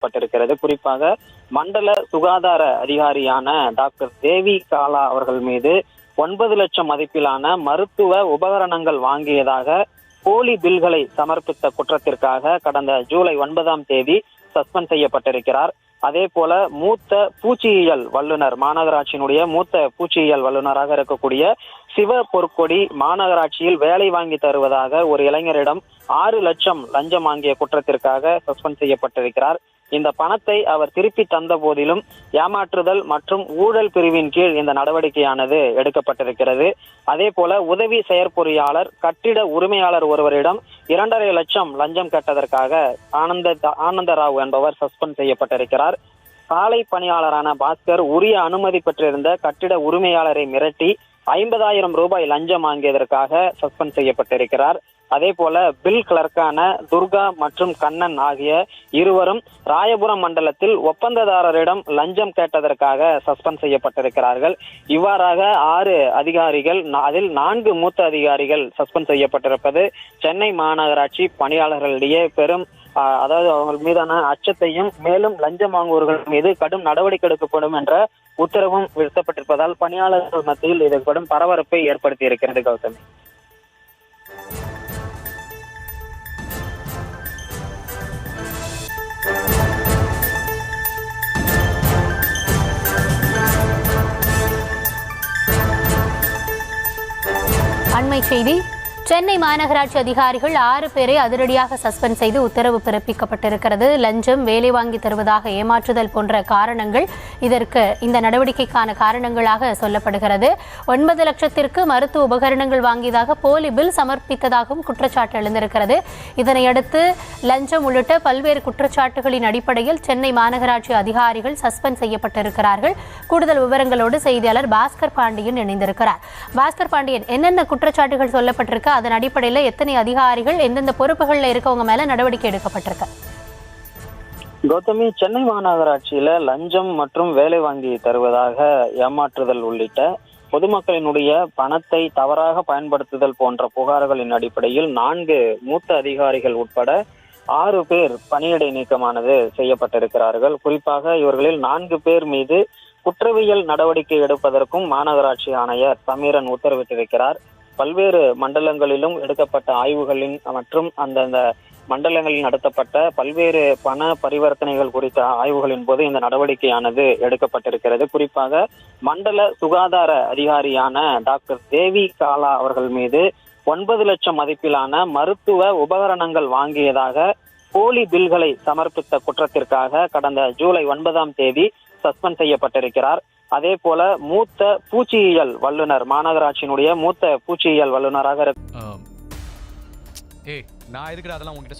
பட்டிருக்கிறது. குறிப்பாக மண்டல சுகாதார அதிகாரியான டாக்டர் தேவி காலா அவர்கள் மீது 9 லட்சம் மதிப்பிலான மருத்துவ உபகரணங்கள் வாங்கியதாக போலி பில்களை சமர்ப்பித்த குற்றத்திற்காக கடந்த ஜூலை 9ஆம் தேதி சஸ்பெண்ட் செய்யப்பட்டிருக்கிறார். அதே போல மூத்த பூச்சியியல் வல்லுநர், மாநகராட்சியினுடைய மூத்த பூச்சியியல் வல்லுநராக இருக்கக்கூடிய சிவ பொற்கொடி மாநகராட்சியில் வேலை வாங்கி தருவதாக ஒரு இளைஞரிடம் 6 லட்சம் லஞ்சம் வாங்கிய குற்றத்திற்காக சஸ்பெண்ட் செய்யப்பட்டிருக்கிறார். இந்த பணத்தை அவர் திருப்பி தந்த போதிலும் ஏமாற்றுதல் மற்றும் ஊழல் பிரிவின் கீழ் இந்த நடவடிக்கையானது எடுக்கப்பட்டிருக்கிறது. அதே போல உதவி செயற்பொறியாளர் கட்டிட உரிமையாளர் ஒருவரிடம் 2.5 லட்சம் லஞ்சம் கேட்டதற்காக ஆனந்தராவ் என்பவர் சஸ்பெண்ட் செய்யப்பட்டிருக்கிறார். சாலை பணியாளரான பாஸ்கர் உரிய அனுமதி பெற்றிருந்த கட்டிட உரிமையாளரை மிரட்டி 50,000 ரூபாய் லஞ்சம் வாங்கியதற்காக சஸ்பெண்ட் செய்யப்பட்டிருக்கிறார். அதே போல பில் கிளர்க்கான துர்கா மற்றும் கண்ணன் ஆகிய இருவரும் ராயபுரம் மண்டலத்தில் ஒப்பந்ததாரரிடம் லஞ்சம் கேட்டதற்காக சஸ்பெண்ட் செய்யப்பட்டிருக்கிறார்கள். இவ்வாறாக 6 அதிகாரிகள், அதில் 4 மூத்த அதிகாரிகள் சஸ்பெண்ட் செய்யப்பட்டிருப்பது சென்னை மாநகராட்சி பணியாளர்களிடையே பெரும் அதாவது அவங்க மீதான அச்சத்தையும் மேலும் லஞ்சம் வாங்குவோர்கள் மீது கடும் நடவடிக்கை எடுக்கப்படும் என்ற உத்தரவும் விடுத்தப்பட்டிருப்பதால் பணியாளர்கள் மத்தியில் இது கடும் பரபரப்பை ஏற்படுத்தி இருக்கிறது. கௌதமி, அண்மை செய்தி. சென்னை மாநகராட்சி அதிகாரிகள் 6 பேரை அதிரடியாக சஸ்பெண்ட் செய்து உத்தரவு பிறப்பிக்கப்பட்டிருக்கிறது. லஞ்சம், வேலை வாங்கி தருவதாக ஏமாற்றுதல் போன்ற காரணங்கள் இதற்கு இந்த நடவடிக்கைக்கான காரணங்களாக சொல்லப்படுகிறது. 9 லட்சத்திற்கு மருத்துவ உபகரணங்கள் வாங்கியதாக போலி பில் சமர்ப்பித்ததாகவும் குற்றச்சாட்டு எழுந்திருக்கிறது. இதனையடுத்து லஞ்சம் உள்ளிட்ட பல்வேறு குற்றச்சாட்டுகளின் அடிப்படையில் சென்னை மாநகராட்சி அதிகாரிகள் சஸ்பெண்ட் செய்யப்பட்டிருக்கிறார்கள். கூடுதல் விவரங்களோடு செய்தியாளர் பாஸ்கர் பாண்டியன் இணைந்திருக்கிறார். பாஸ்கர் பாண்டியன், என்னென்ன குற்றச்சாட்டுகள் சொல்லப்பட்டிருக்கு, அதன் அடிப்படையில் எத்தனை அதிகாரிகள் எந்தெந்த பொறுப்புகள்ல இருக்கவங்க மேல நடவடிக்கை எடுக்கப்பட்டிருக்கு? கௌதமி, சென்னை மாநகராட்சியில லஞ்சம் மற்றும் வேலை வாங்கி தருவதாக ஏமாற்றுதல் உள்ளிட்ட பொதுமக்களினுடைய பணத்தை தவறாக பயன்படுத்துதல் போன்ற புகார்களின் அடிப்படையில் 4 மூத்த அதிகாரிகள் உட்பட 6 பேர் பணியிடை நீக்கமானது செய்யப்பட்டிருக்கிறார்கள். குறிப்பாக இவர்களில் 4 பேர் மீது குற்றவியல் நடவடிக்கை எடுப்பதற்கும் மாநகராட்சி ஆணையர் சமீரன் உத்தரவிட்டிருக்கிறார். பல்வேறு மண்டலங்களிலும் எடுக்கப்பட்ட ஆய்வுகளின் மற்றும் அந்தந்த மண்டலங்களில் நடத்தப்பட்ட பல்வேறு பண பரிவர்த்தனைகள் குறித்த ஆய்வுகளின் போது இந்த நடவடிக்கையானது எடுக்கப்பட்டிருக்கிறது. குறிப்பாக மண்டல சுகாதார அதிகாரியான டாக்டர் தேவி காலா அவர்கள் மீது 9 லட்சம் மதிப்பிலான மருத்துவ உபகரணங்கள் வாங்கியதாக போலி பில்களை சமர்ப்பித்த குற்றத்திற்காக கடந்த ஜூலை 9ஆம் தேதி சஸ்பெண்ட் செய்யப்பட்டிருக்கிறார். அதே போல மூத்த பூச்சியியல் வல்லுநர், மாநகராட்சியினுடைய மூத்த பூச்சியியல் வல்லுநராக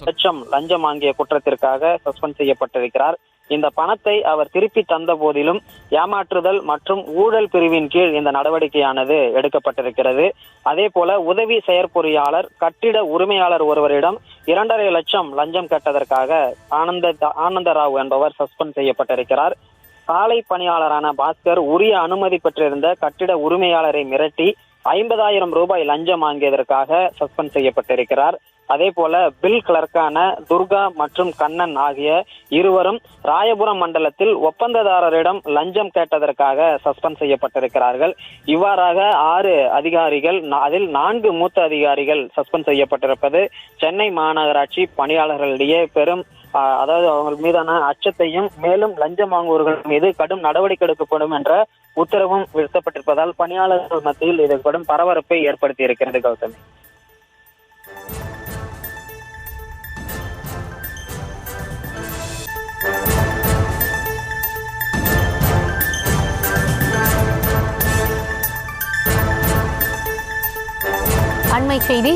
லட்சம் லஞ்சம் வாங்கிய குற்றத்திற்காக சஸ்பெண்ட் செய்யப்பட்டிருக்கிறார். இந்த பணத்தை அவர் திருப்பி தந்த போதிலும் ஏமாற்றுதல் மற்றும் ஊழல் பிரிவின் கீழ் இந்த நடவடிக்கையானது எடுக்கப்பட்டிருக்கிறது. அதே போல உதவி செயற்பொறியாளர் கட்டிட உரிமையாளர் ஒருவரிடம் 2.5 லட்சம் லஞ்சம் கேட்டதற்காக ஆனந்தராவ் என்பவர் சஸ்பெண்ட் செய்யப்பட்டிருக்கிறார். சாலை பணியாளரான பாஸ்கர் உரிய அனுமதி பெற்றிருந்த கட்டிட உரிமையாளரை மிரட்டி 50,000 ரூபாய் லஞ்சம் வாங்கியதற்காக சஸ்பெண்ட் செய்யப்பட்டிருக்கிறார். அதே போல பில் கிளர்க்கான துர்கா மற்றும் கண்ணன் ஆகிய இருவரும் ராயபுரம் மண்டலத்தில் ஒப்பந்ததாரரிடம் லஞ்சம் கேட்டதற்காக சஸ்பெண்ட் செய்யப்பட்டிருக்கிறார்கள். இவ்வாறாக 6 அதிகாரிகள், அதில் 4 மூத்த அதிகாரிகள் சஸ்பெண்ட் செய்யப்பட்டிருப்பது சென்னை மாநகராட்சி பணியாளர்களிடையே பெரும் அதாவது அவங்க மீதான அச்சத்தையும் மேலும் லஞ்சம் வாங்குவோர்கள் மீது கடும் நடவடிக்கை எடுக்கப்படும் என்ற உத்தரவும் விடுத்தப்பட்டிருப்பதால் பணியாளர்கள் மத்தியில் இது கடும் பரபரப்பை ஏற்படுத்தி இருக்கிறது. கௌதமி, அண்மை செய்தி.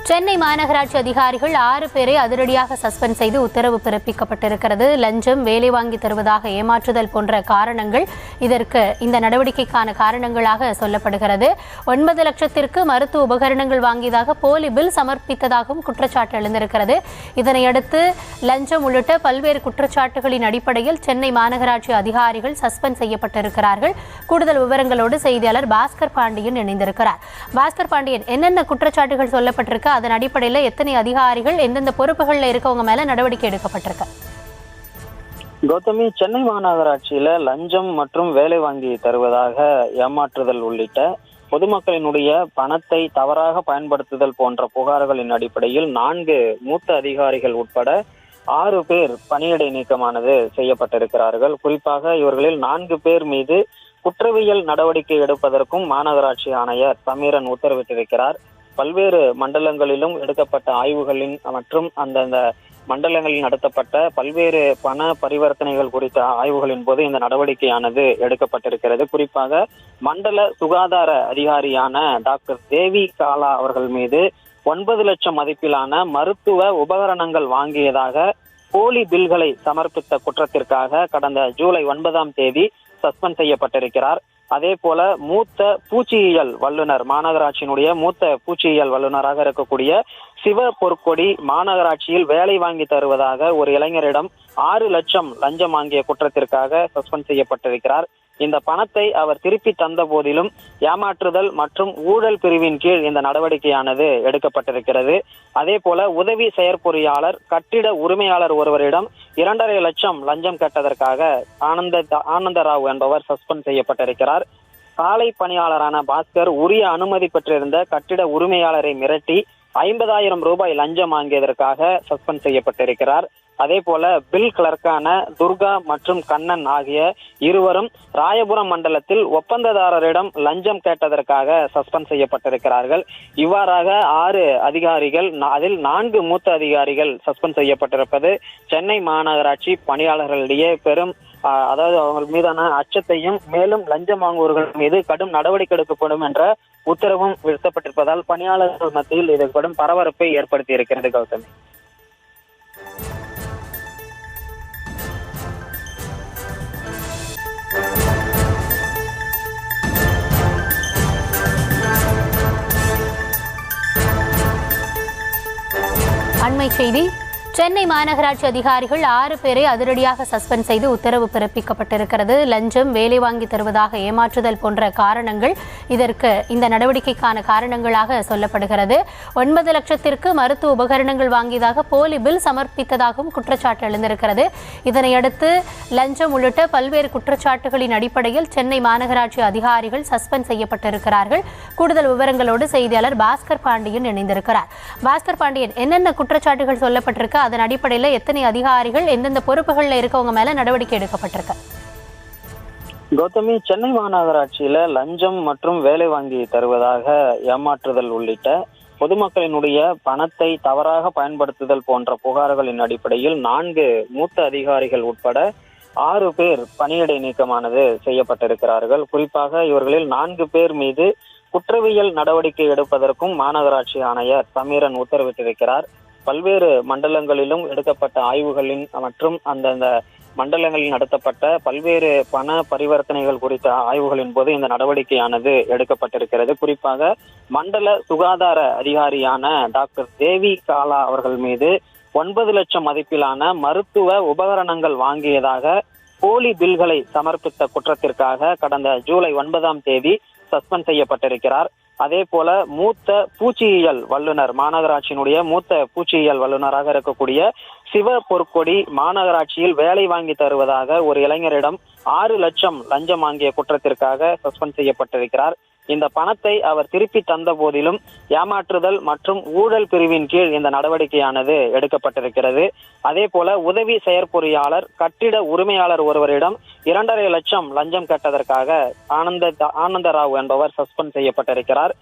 சென்னை மாநகராட்சி அதிகாரிகள் 6 பேரை அதிரடியாக சஸ்பெண்ட் செய்து உத்தரவு பிறப்பிக்கப்பட்டிருக்கிறது. லஞ்சம், வேலை வாங்கி தருவதாக ஏமாற்றுதல் போன்ற காரணங்கள் இதற்கு இந்த நடவடிக்கைக்கான காரணங்களாக சொல்லப்படுகிறது. 9 லட்சத்திற்கு மருத்துவ உபகரணங்கள் வாங்கியதாக போலி பில் சமர்ப்பித்ததாகவும் குற்றச்சாட்டு எழுந்திருக்கிறது. இதனையடுத்து லஞ்சம் உள்ளிட்ட பல்வேறு குற்றச்சாட்டுகளின் அடிப்படையில் சென்னை மாநகராட்சி அதிகாரிகள் சஸ்பெண்ட் செய்யப்பட்டிருக்கிறார்கள். கூடுதல் விவரங்களோடு செய்தியாளர் பாஸ்கர் பாண்டியன் இணைந்திருக்கிறார். பாஸ்கர் பாண்டியன், என்னென்ன குற்றச்சாட்டுகள் சொல்லப்பட்டிருக்கு, அதன் அடிப்படையில் எத்தனை அதிகாரிகள் எந்தெந்த பொறுப்புகள்ல இருக்கவங்க மேல நடவடிக்கை எடுக்கப்பட்டிருக்கு? கௌதமி, சென்னை மாநகராட்சியில லஞ்சம் மற்றும் வேலை வாங்கி தருவதாக ஏமாற்றுதல் உள்ளிட்ட பொதுமக்களினுடைய பணத்தை தவறாக பயன்படுத்துதல் போன்ற புகார்களின் அடிப்படையில் 4 மூத்த அதிகாரிகள் உட்பட 6 பேர் பணியிடை நீக்கமானது செய்யப்பட்டிருக்கிறார்கள். குறிப்பாக இவர்களில் 4 பேர் மீது குற்றவியல் நடவடிக்கை எடுப்பதற்கும் மாநகராட்சி ஆணையர் சமீரன் உத்தரவிட்டிருக்கிறார். பல்வேறு மண்டலங்களிலும் எடுக்கப்பட்ட ஆய்வுகளின் மற்றும் அந்தந்த மண்டலங்களில் நடத்தப்பட்ட பல்வேறு பண பரிவர்த்தனைகள் குறித்த ஆய்வுகளின் போது இந்த நடவடிக்கையானது எடுக்கப்பட்டிருக்கிறது. குறிப்பாக மண்டல சுகாதார அதிகாரியான டாக்டர் தேவி காலா அவர்கள் மீது 9 லட்சம் மதிப்பிலான மருத்துவ உபகரணங்கள் வாங்கியதாக போலி பில்களை சமர்ப்பித்த குற்றத்திற்காக கடந்த ஜூலை 9ஆம் தேதி சஸ்பெண்ட் செய்யப்பட்டிருக்கிறார். அதே போல மூத்த பூச்சியியல் வல்லுநர், மாநகராட்சியினுடைய மூத்த பூச்சியியல் வல்லுநராக இருக்கக்கூடிய சிவ பொற்கொடி மாநகராட்சியில் வேலை வாங்கி தருவதாக ஒரு இளைஞரிடம் 6 லட்சம் லஞ்சம் வாங்கிய குற்றத்திற்காக சஸ்பெண்ட் செய்யப்பட்டிருக்கிறார். இந்த பணத்தை அவர் திருப்பி தந்த போதிலும் ஏமாற்றுதல் மற்றும் ஊழல் பிரிவின் கீழ் இந்த நடவடிக்கையானது எடுக்கப்பட்டிருக்கிறது. அதே போல உதவி செயற்பொறியாளர் கட்டிட உரிமையாளர் ஒருவரிடம் 2.5 லட்சம் லஞ்சம் கேட்டதற்காக ஆனந்தராவ் என்பவர் சஸ்பெண்ட் செய்யப்பட்டிருக்கிறார். சாலை பணியாளரான பாஸ்கர் உரிய அனுமதி பெற்றிருந்த கட்டிட உரிமையாளரை மிரட்டி 50,000 ரூபாய் லஞ்சம் வாங்கியதற்காக சஸ்பெண்ட் செய்யப்பட்டிருக்கிறார். அதே போல பில் கிளர்க்கான துர்கா மற்றும் கண்ணன் ஆகிய இருவரும் ராயபுரம் மண்டலத்தில் ஒப்பந்ததாரரிடம் லஞ்சம் கேட்டதற்காக சஸ்பெண்ட் செய்யப்பட்டிருக்கிறார்கள். இவ்வாறாக 6 அதிகாரிகள், அதில் 4 மூத்த அதிகாரிகள் சஸ்பெண்ட் செய்யப்பட்டிருப்பது சென்னை மாநகராட்சி பணியாளர்களிடையே பெரும் அவர்கள் மீதான அச்சத்தையும் மேலும் லஞ்சம் வாங்குவோர்கள் மீது கடும் நடவடிக்கை எடுக்கப்படும் என்ற உத்தரவும் விடுத்தப்பட்டிருப்பதால் பணியாளர்கள் மத்தியில் இது கடும் பரபரப்பை ஏற்படுத்தி இருக்கிறது. கௌதமி, அண்மை செய்தி. சென்னை மாநகராட்சி அதிகாரிகள் 6 பேரை அதிரடியாக சஸ்பெண்ட் செய்து உத்தரவு பிறப்பிக்கப்பட்டிருக்கிறது. லஞ்சம், வேலை வாங்கி தருவதாக ஏமாற்றுதல் போன்ற காரணங்கள் இதற்கு இந்த நடவடிக்கைக்கான காரணங்களாக சொல்லப்படுகிறது. 9 லட்சத்திற்கு மருத்துவ உபகரணங்கள் வாங்கியதாக போலி பில் சமர்ப்பித்ததாகவும் குற்றச்சாட்டு எழுந்திருக்கிறது. இதனையடுத்து லஞ்சம் உள்ளிட்ட பல்வேறு குற்றச்சாட்டுகளின் அடிப்படையில் சென்னை மாநகராட்சி அதிகாரிகள் சஸ்பெண்ட் செய்யப்பட்டிருக்கிறார்கள். கூடுதல் விவரங்களோடு செய்தியாளர் பாஸ்கர் பாண்டியன் இணைந்திருக்கிறார். பாஸ்கர் பாண்டியன், என்னென்ன குற்றச்சாட்டுகள் சொல்லப்பட்டிருக்கு, அதன் அடிப்படையில் எத்தனை அதிகாரிகள் எந்தெந்த பொறுப்புகள்ல இருக்கவங்க மேல நடவடிக்கை எடுக்கப்பட்டிருக்கு? கௌதமி, சென்னை மாநகராட்சியில லஞ்சம் மற்றும் வேலை வாங்கி தருவதாக ஏமாற்றுதல் உள்ளிட்ட பொதுமக்களினுடைய பணத்தை தவறாக பயன்படுத்துதல் போன்ற புகார்களின் அடிப்படையில் 4 மூத்த அதிகாரிகள் உட்பட 6 பேர் பணியிடை நீக்கமானது செய்யப்பட்டிருக்கிறார்கள். குறிப்பாக இவர்களில் 4 பேர் மீது குற்றவியல் நடவடிக்கை எடுப்பதற்கும் மாநகராட்சி ஆணையர் சமீரன் உத்தரவிட்டிருக்கிறார். பல்வேறு மண்டலங்களிலும் எடுக்கப்பட்ட ஆய்வுகளின் மற்றும் அந்தந்த மண்டலங்களில் நடத்தப்பட்ட பல்வேறு பண பரிவர்த்தனைகள் குறித்த ஆய்வுகளின் போது இந்த நடவடிக்கையானது எடுக்கப்பட்டிருக்கிறது. குறிப்பாக மண்டல சுகாதார அதிகாரியான டாக்டர் தேவி காலா அவர்கள் மீது 9 லட்சம் மதிப்பிலான மருத்துவ உபகரணங்கள் வாங்கியதாக போலி பில்களை சமர்ப்பித்த குற்றத்திற்காக கடந்த ஜூலை 9ஆம் தேதி சஸ்பெண்ட் செய்யப்பட்டிருக்கிறார். அதே போல மூத்த பூச்சியியல் வல்லுநர், மாநகராட்சியினுடைய மூத்த பூச்சியியல் வல்லுநராக இருக்கக்கூடிய சிவ பொற்கொடி மாநகராட்சியில் வேலை வாங்கி தருவதாக ஒரு இளைஞரிடம் 6 லட்சம் லஞ்சம் வாங்கிய குற்றத்திற்காக சஸ்பெண்ட் செய்யப்பட்டிருக்கிறார். இந்த பணத்தை அவர் திருப்பி தந்த போதிலும் ஏமாற்றுதல் மற்றும் ஊழல் பிரிவின் கீழ் இந்த நடவடிக்கையானது எடுக்கப்பட்டிருக்கிறது. அதே போல உதவி செயற்பொறியாளர் கட்டிட உரிமையாளர் ஒருவரிடம் 2.5 லட்சம் லஞ்சம் கேட்டதற்காக ஆனந்தராவ் என்பவர் சஸ்பெண்ட் செய்யப்பட்டிருக்கிறார்.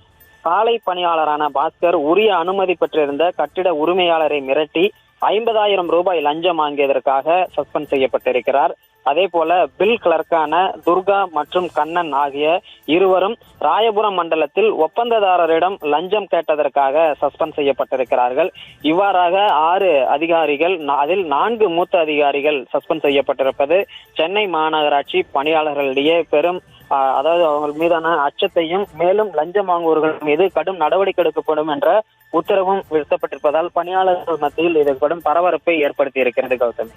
சாலை பணியாளரான பாஸ்கர் உரிய அனுமதி பெற்றிருந்த கட்டிட உரிமையாளரை மிரட்டி 50,000 ரூபாய் லஞ்சம் வாங்கியதற்காக சஸ்பெண்ட் செய்யப்பட்டிருக்கிறார். அதே போல பில் கிளர்க்கான துர்கா மற்றும் கண்ணன் ஆகிய இருவரும் ராயபுரம் மண்டலத்தில் ஒப்பந்ததாரரிடம் லஞ்சம் கேட்டதற்காக சஸ்பெண்ட் செய்யப்பட்டிருக்கிறார்கள். இவ்வாறாக 6 அதிகாரிகள், அதில் 4 மூத்த அதிகாரிகள் சஸ்பெண்ட் செய்யப்பட்டிருப்பது சென்னை மாநகராட்சி பணியாளர்களிடையே பெரும் அவர்கள் மீதான அச்சத்தையும் மேலும் லஞ்சம் வாங்குவோர்கள் மீது கடும் நடவடிக்கை எடுக்கப்படும் என்ற உத்தரவும் விடுத்தப்பட்டிருப்பதால் பணியாளர்கள் மத்தியில் இது கடும் பரபரப்பை ஏற்படுத்தி இருக்கிறது. கௌதமி,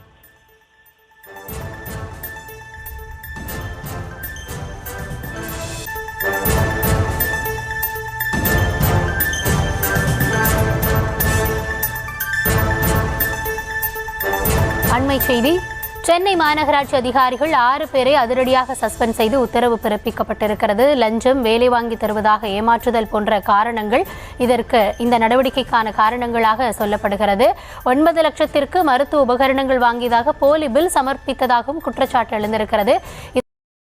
அண்மை செய்தி. சென்னை மாநகராட்சி அதிகாரிகள் 6 பேரை அதிரடியாக சஸ்பெண்ட் செய்து உத்தரவு பிறப்பிக்கப்பட்டிருக்கிறது. லஞ்சம், வேலை வாங்கி தருவதாக ஏமாற்றுதல் போன்ற காரணங்கள் இதற்கு இந்த நடவடிக்கைக்கான காரணங்களாக சொல்லப்படுகிறது. 9 லட்சத்திற்கு மருத்துவ உபகரணங்கள் வாங்கியதாக போலி பில் சமர்ப்பித்ததாகவும் குற்றச்சாட்டு எழுந்திருக்கிறது.